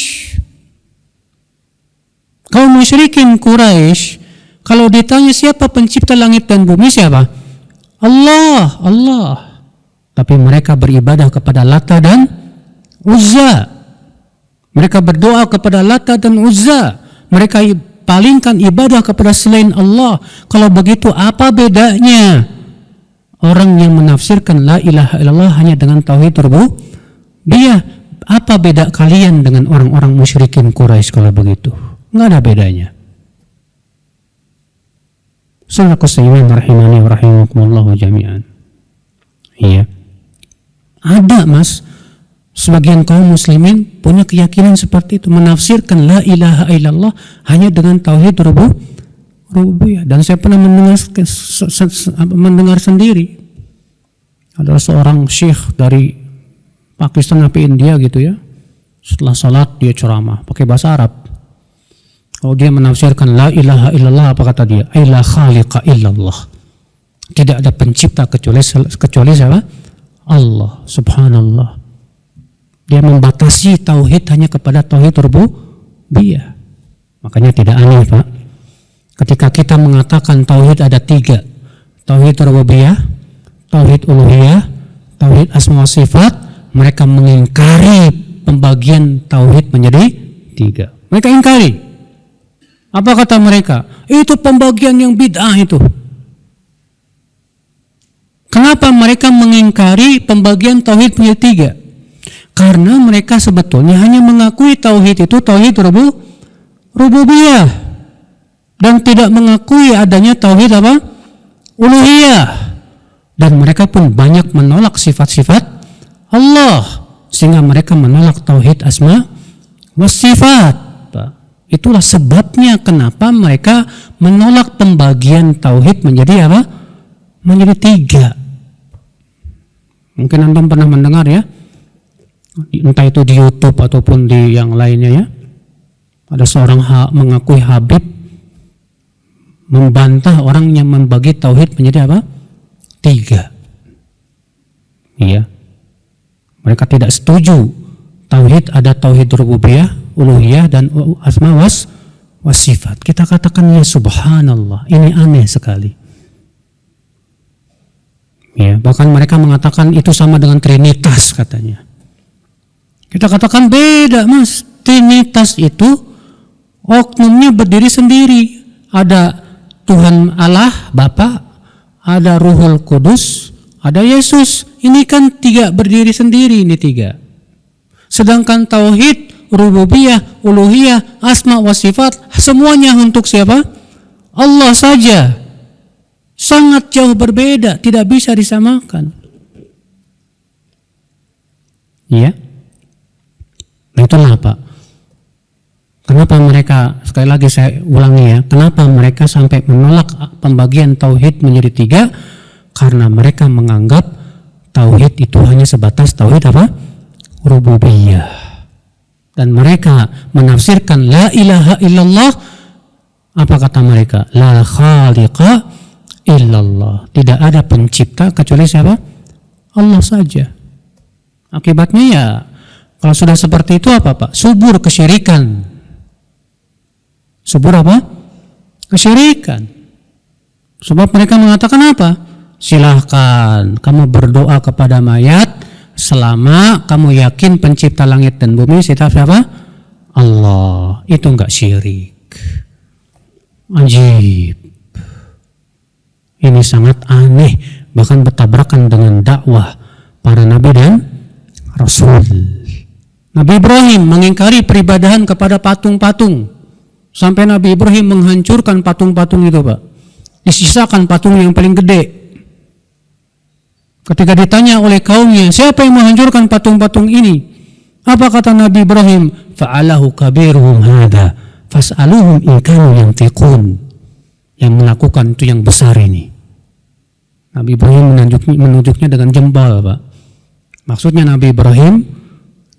Kaum musyrikin Quraisy, kalau ditanya siapa pencipta langit dan bumi, siapa? Allah. Tapi mereka beribadah kepada Lata dan Uzza. Mereka berdoa kepada Lata dan Uzza. Mereka palingkan ibadah kepada selain Allah. Kalau begitu apa bedanya orang yang menafsirkan la ilaha illallah hanya dengan tauhid rububiyah? Apa beda kalian dengan orang-orang musyrikin Quraisy kalau begitu? Nggak ada bedanya. Saudaraku sekalian rahimani wa rahimakumullah jami'an. Iya. Ada mas, sebagian kaum muslimin punya keyakinan seperti itu, menafsirkan la ilaha illallah hanya dengan tauhid rububiyah. Dan saya pernah mendengar sendiri, ada seorang syekh dari Pakistan atau India gitu ya, setelah salat dia ceramah pakai bahasa Arab. Kalau dia menafsirkan la ilaha illallah, apa kata dia? La khaliqa illallah. Tidak ada pencipta kecuali siapa? Allah. Subhanallah. Dia membatasi tauhid hanya kepada tauhid rububiyah. Makanya tidak aneh Pak, ketika kita mengatakan tauhid ada 3, tauhid rububiyah, tauhid uluhiyah, tauhid asma wa sifat, mereka mengingkari pembagian tauhid menjadi 3. Mereka ingkari. Apa kata mereka? Itu pembagian yang bid'ah itu. Kenapa mereka mengingkari pembagian tauhid menjadi 3? Karena mereka sebetulnya hanya mengakui tauhid itu tauhid rububiyah dan tidak mengakui adanya tauhid apa? Uluhiyah. Dan mereka pun banyak menolak sifat-sifat Allah, sehingga mereka menolak tauhid asma wa sifat. Itulah sebabnya kenapa mereka menolak pembagian tauhid menjadi apa? Menjadi 3. Mungkin antum pernah mendengar ya, entah itu di YouTube ataupun di yang lainnya ya, ada seorang mengakui Habib membantah orang yang membagi tauhid menjadi apa? 3. Iya. Mereka tidak setuju tauhid ada tauhid rububiyah, uluhiyah dan asma was sifat. Kita katakan ya subhanallah, ini aneh sekali. Ya, bahkan mereka mengatakan itu sama dengan trinitas katanya. Kita katakan beda mas. Trinitas itu oknumnya berdiri sendiri. Ada Tuhan Allah Bapa, ada Ruhul Kudus, ada Yesus. Ini kan 3 berdiri sendiri, ini 3. Sedangkan tauhid rububiyah, uluhiyah, asma wa sifat semuanya untuk siapa? Allah saja. Sangat jauh berbeda, tidak bisa disamakan. Iya. Nah itulah Pak. Kenapa mereka, sekali lagi saya ulangi ya, kenapa mereka sampai menolak pembagian tauhid menjadi 3? Karena mereka menganggap tauhid itu hanya sebatas tauhid apa? Rububiyah. Dan mereka menafsirkan la ilaha illallah, apa kata mereka? La khaliqa illallah. Tidak ada pencipta kecuali siapa? Allah saja. Akibatnya ya, kalau sudah seperti itu apa Pak? Subur kesyirikan. Subur apa? Kesyirikan. Sebab mereka mengatakan apa? Silahkan kamu berdoa kepada mayat selama kamu yakin pencipta langit dan bumi siapa? Allah. Itu enggak syirik. Ajib. Ini sangat aneh, bahkan bertabrakan dengan dakwah para nabi dan rasul. Nabi Ibrahim mengingkari peribadahan kepada patung-patung. Sampai Nabi Ibrahim menghancurkan patung-patung itu Pak. Disisakan patung yang paling gede. Ketika ditanya oleh kaumnya, siapa yang menghancurkan patung-patung ini? Apa kata Nabi Ibrahim? Fa'alahu kabiruhum hadha fas'aluhum in kanu yantiqun. Yang melakukan itu yang besar ini. Nabi Ibrahim menunjuknya dengan jempol Pak. Maksudnya Nabi Ibrahim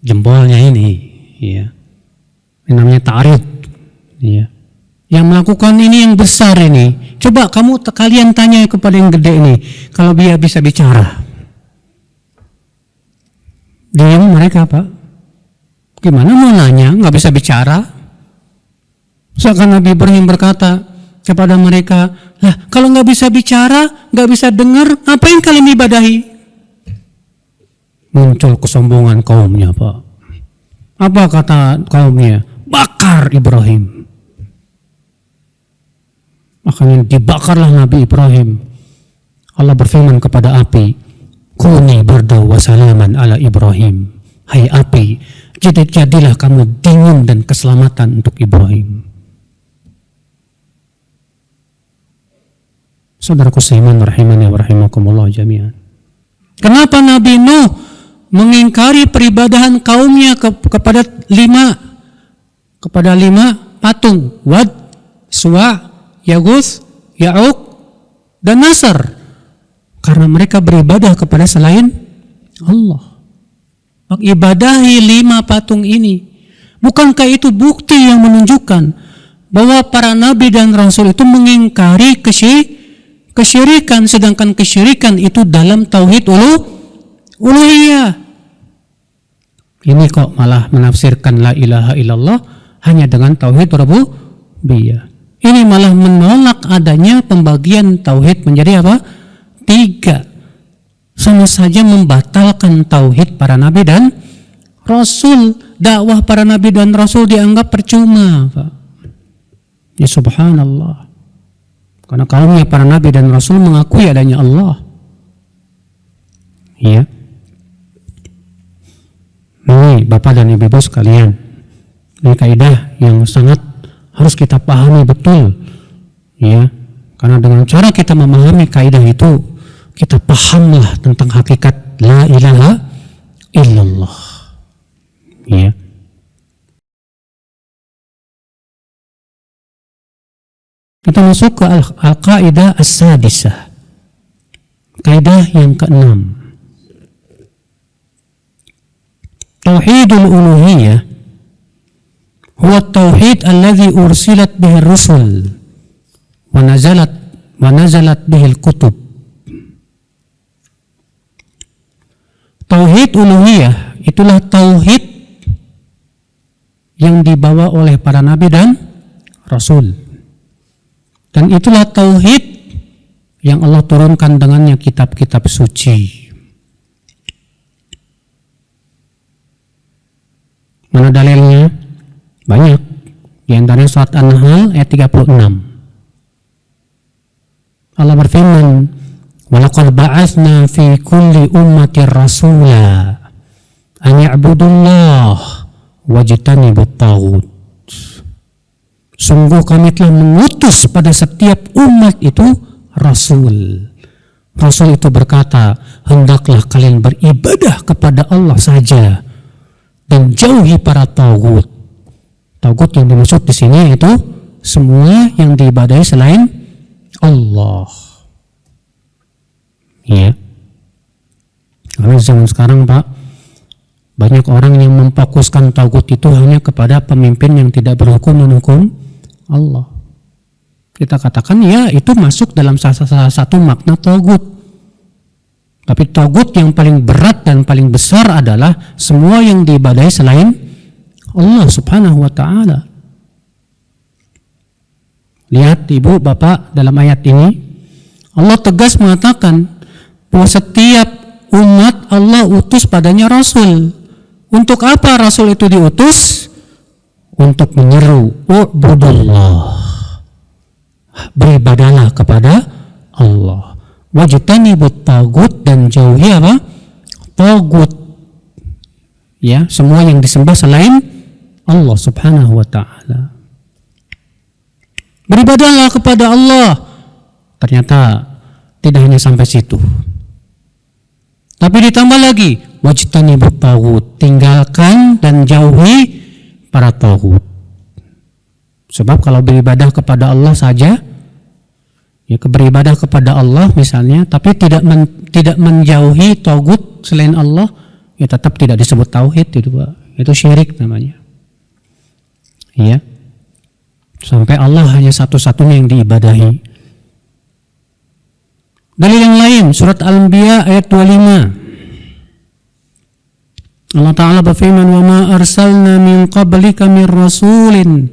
jempolnya ini, ya. Ini namanya ta'rid, ya. Yang melakukan ini yang besar ini. Coba kalian tanya kepada yang gede ini, kalau dia bisa bicara. Diam mereka Pak. Gimana mau nanya, nggak bisa bicara? Seakan Nabi Ibrahim berkata kepada mereka, lah kalau nggak bisa bicara, nggak bisa dengar, ngapain kalian ibadahi? Muncul kesombongan kaumnya Pak. Apa kata kaumnya? Bakar Ibrahim. Makanya dibakarlah Nabi Ibrahim. Allah berfirman kepada api, Kuni bardaw wa salaman ala Ibrahim. Hai api, jadilah kamu dingin dan keselamatan untuk Ibrahim. Saudaraku seiman rahimani wa rahimakumullah jami'an. Kenapa Nabi Nuh mengingkari peribadahan kaumnya kepada lima patung, Wad, Suwa, Yaguth, Ya'uq, dan Nasr? Karena mereka beribadah kepada selain Allah. Mengibadahi 5 patung ini. Bukankah itu bukti yang menunjukkan bahwa para nabi dan rasul itu mengingkari kesyirikan, sedangkan kesyirikan itu dalam tauhid uluhiyah. Ini kok malah menafsirkan la ilaha illallah hanya dengan tauhid rububiyah. Ini malah menolak adanya pembagian tauhid menjadi apa? 3. Sama saja membatalkan tauhid para nabi dan rasul. Dakwah para nabi dan rasul dianggap percuma, Pak. Ya subhanallah. Karena kaumnya para nabi dan rasul mengakui adanya Allah. Ya. Ini Bapak dan Ibu sekalian, ini kaidah yang sangat harus kita pahami betul. Ya. Karena dengan cara kita memahami kaidah itu, kita pahamlah tentang hakikat la ilaha illallah. Ya. Kita masuk ke al-qaidah as-sadisah. Kaidah yang ke-6. Tauhidul uluhiyah huwa tauhid alladhi ursilat bihi ar-rusul wa nazalat bihi al-kutub. Tauhid uluhiyah itulah tauhid yang dibawa oleh para nabi dan rasul. Dan itulah tauhid yang Allah turunkan dengannya kitab-kitab suci. Mana dalilnya? Banyak. Di antaranya surat An-Nahl ayat 36. Allah berfirman, "Walaqad ba'atsna fi kulli ummatin rasula an ya'budullaha wajtanibut taghut." Sungguh kami telah mengutus pada setiap umat itu rasul. Rasul itu berkata, hendaklah kalian beribadah kepada Allah saja dan jauhi para taghut. Taghut yang dimaksud di sini itu semua yang diibadahi selain Allah. Ya. Karena zaman sekarang, Pak, banyak orang yang memfokuskan taghut itu hanya kepada pemimpin yang tidak berhukum dan hukum Allah. Kita katakan ya itu masuk dalam salah satu makna taghut. Tapi taghut yang paling berat dan paling besar adalah semua yang diibadahi selain Allah Subhanahu wa taala. Lihat Ibu, Bapak, dalam ayat ini Allah tegas mengatakan bahwa setiap umat Allah utus padanya rasul. Untuk apa rasul itu diutus? Untuk menyeru u'budullah, beribadahlah kepada Allah, wajtanibut taghut, dan jauhi apa? Taghut. Ya, semua yang disembah selain Allah Subhanahu wa taala. Beribadahlah kepada Allah. Ternyata tidak hanya sampai situ. Tapi ditambah lagi, wajtanibut taghut, tinggalkan dan jauhi para taghut. Sebab kalau beribadah kepada Allah saja, ya beribadah kepada Allah misalnya, tapi tidak menjauhi taghut selain Allah, ya tetap tidak disebut tauhid itu, Pak. Itu syirik namanya. Ya. Sampai Allah hanya satu-satunya yang diibadahi. Dalil yang lain, surat Al-Anbiya ayat 25. Allah Ta'ala berfirman, wa ma arsalna min qablika min rasulin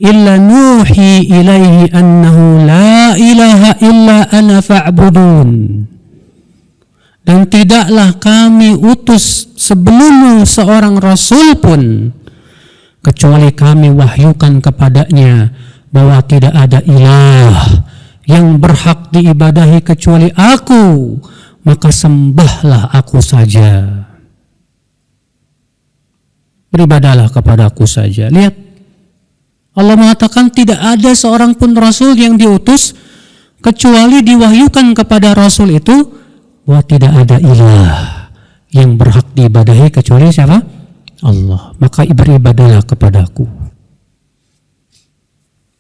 illa nuhi ilaihi annahu la ilaha illa ana fa'budun. Dan tidaklah kami utus sebelummu seorang rasul pun kecuali kami wahyukan kepadanya bahwa tidak ada ilah yang berhak diibadahi kecuali aku, maka sembahlah aku saja. Beribadahlah kepada aku saja. Lihat, Allah mengatakan tidak ada seorang pun rasul yang diutus kecuali diwahyukan kepada rasul itu bahwa tidak ada ilah yang berhak diibadahi kecuali siapa? Allah. Maka beribadahlah kepadaku.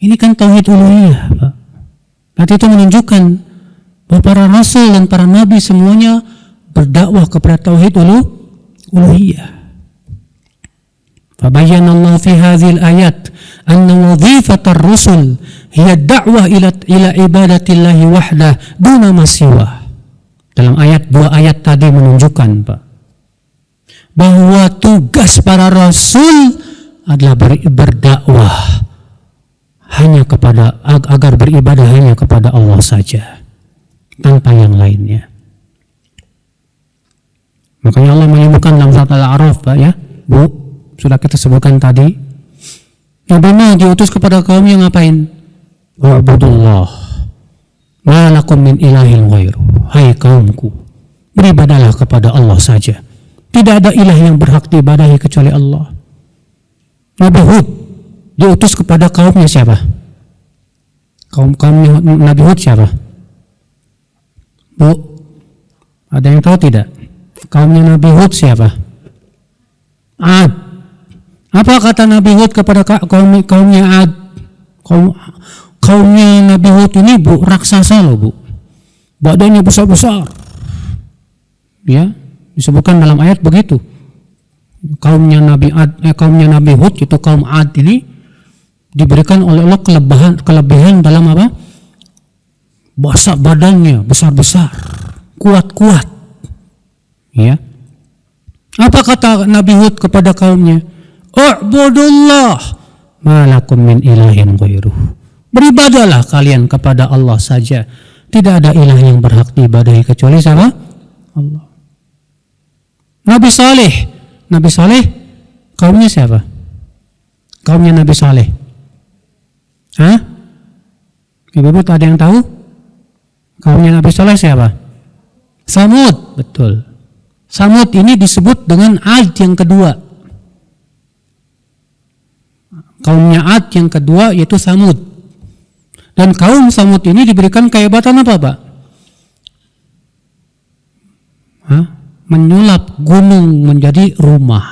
Ini kan tauhid uluhiyah, Pak. Nanti itu menunjukkan bahwa para rasul dan para nabi semuanya berdakwah kepada tauhid uluhiyah. فبين الله في هذه الآيات أن وظيفة الرسل هي الدعوة إلى عبادة الله وحده دون ما سواه. Dalam dua ayat tadi menunjukkan, Pak, bahwa tugas para rasul adalah berdakwah hanya kepada agar beribadah hanya kepada Allah saja, tanpa yang lainnya. Makanya Allah menyebutkan dalam surat Al-A'raf, Pak, ya, Bu, sudah kita sebutkan tadi, Nabi Nuh diutus kepada kaum yang ngapain? Wa'budullah ma lakum min ilahin ghairu. Hai kaumku, beribadahlah kepada Allah saja. Tidak ada ilah yang berhak diibadahi kecuali Allah. Nabi Hud diutus kepada kaumnya siapa? Kaumnya Nabi Hud siapa? Bu, ada yang tahu tidak? Kaumnya Nabi Hud siapa? Ad. Apa kata Nabi Hud kepada kaumnya Ad? Kaumnya Nabi Hud ini, Bu, raksasa loh, Bu. Badannya besar-besar. Ya, disebutkan dalam ayat begitu. Kaumnya Nabi Hud itu kaum Ad ini diberikan oleh Allah kelebihan dalam apa? Badannya besar-besar, kuat-kuat. Ya. Apa kata Nabi Hud kepada kaumnya? U'budullah ma lakum min ilahin ghairuh. Beribadahlah kalian kepada Allah saja. Tidak ada ilah yang berhak diibadahi kecuali siapa? Allah. Nabi Saleh kaumnya siapa? Kaumnya Nabi Saleh. Hah? Ibu-ibu ada yang tahu? Kaumnya Nabi Saleh siapa? Samud, betul. Samud ini disebut dengan Ad yang kedua. Kaumnya Ad yang kedua yaitu Samud. Dan kaum Samud ini diberikan kehebatan apa, Pak? Menyulap gunung menjadi rumah.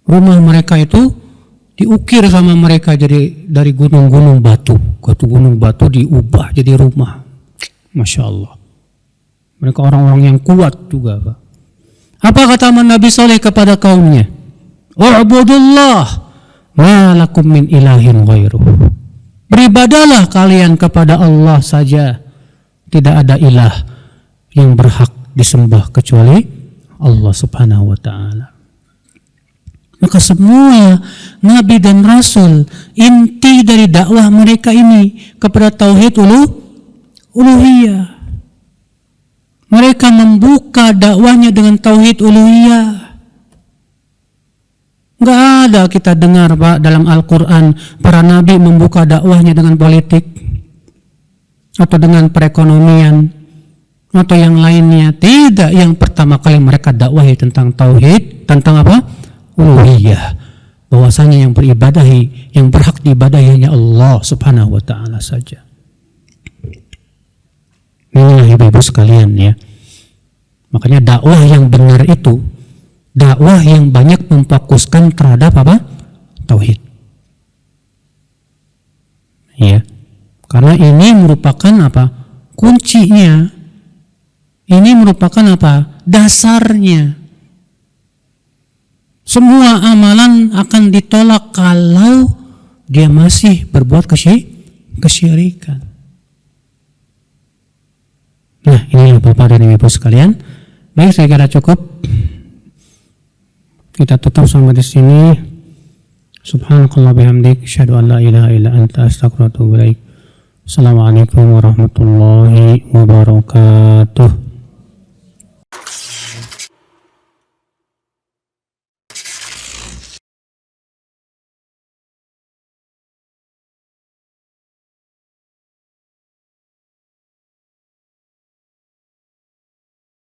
Rumah mereka itu diukir sama mereka jadi dari gunung-gunung batu. Gunung batu diubah jadi rumah. Masya Allah. Mereka orang-orang yang kuat juga, Pak. Apa kata Nabi Saleh kepada kaumnya? U'budullah ma lakum min ilahin ghairuh. Beribadahlah kalian kepada Allah saja. Tidak ada ilah yang berhak disembah kecuali Allah Subhanahu wa ta'ala. Maka semua nabi dan rasul, inti dari dakwah mereka ini kepada tauhid uluhiyah. Mereka membuka dakwahnya dengan tauhid uluhiyah. Enggak ada kita dengar, Pak, dalam Al-Quran para nabi membuka dakwahnya dengan politik atau dengan perekonomian atau yang lainnya. Tidak, yang pertama kali mereka dakwahi tentang tauhid, tentang apa? Uluhiyah. Bahwasanya yang beribadahi, yang berhak diibadahi hanya Allah Subhanahu wa ta'ala saja. Inilah ibu-ibu sekalian, ya. Makanya dakwah yang benar itu dakwah yang banyak memfokuskan terhadap apa? Tauhid. Ya. Karena ini merupakan apa? Kuncinya. Ini merupakan apa? Dasarnya. Semua amalan akan ditolak kalau dia masih berbuat kesyirikan. Nah, inilah Bapak dan Ibu sekalian. Baik, saya kira cukup. Kita tutup sampai di sini. Subhanakallah bihamdik, asyhadu an la ilaha illa anta, astaghfiruka wa atubu ilaik. Assalamualaikum warahmatullahi wabarakatuh.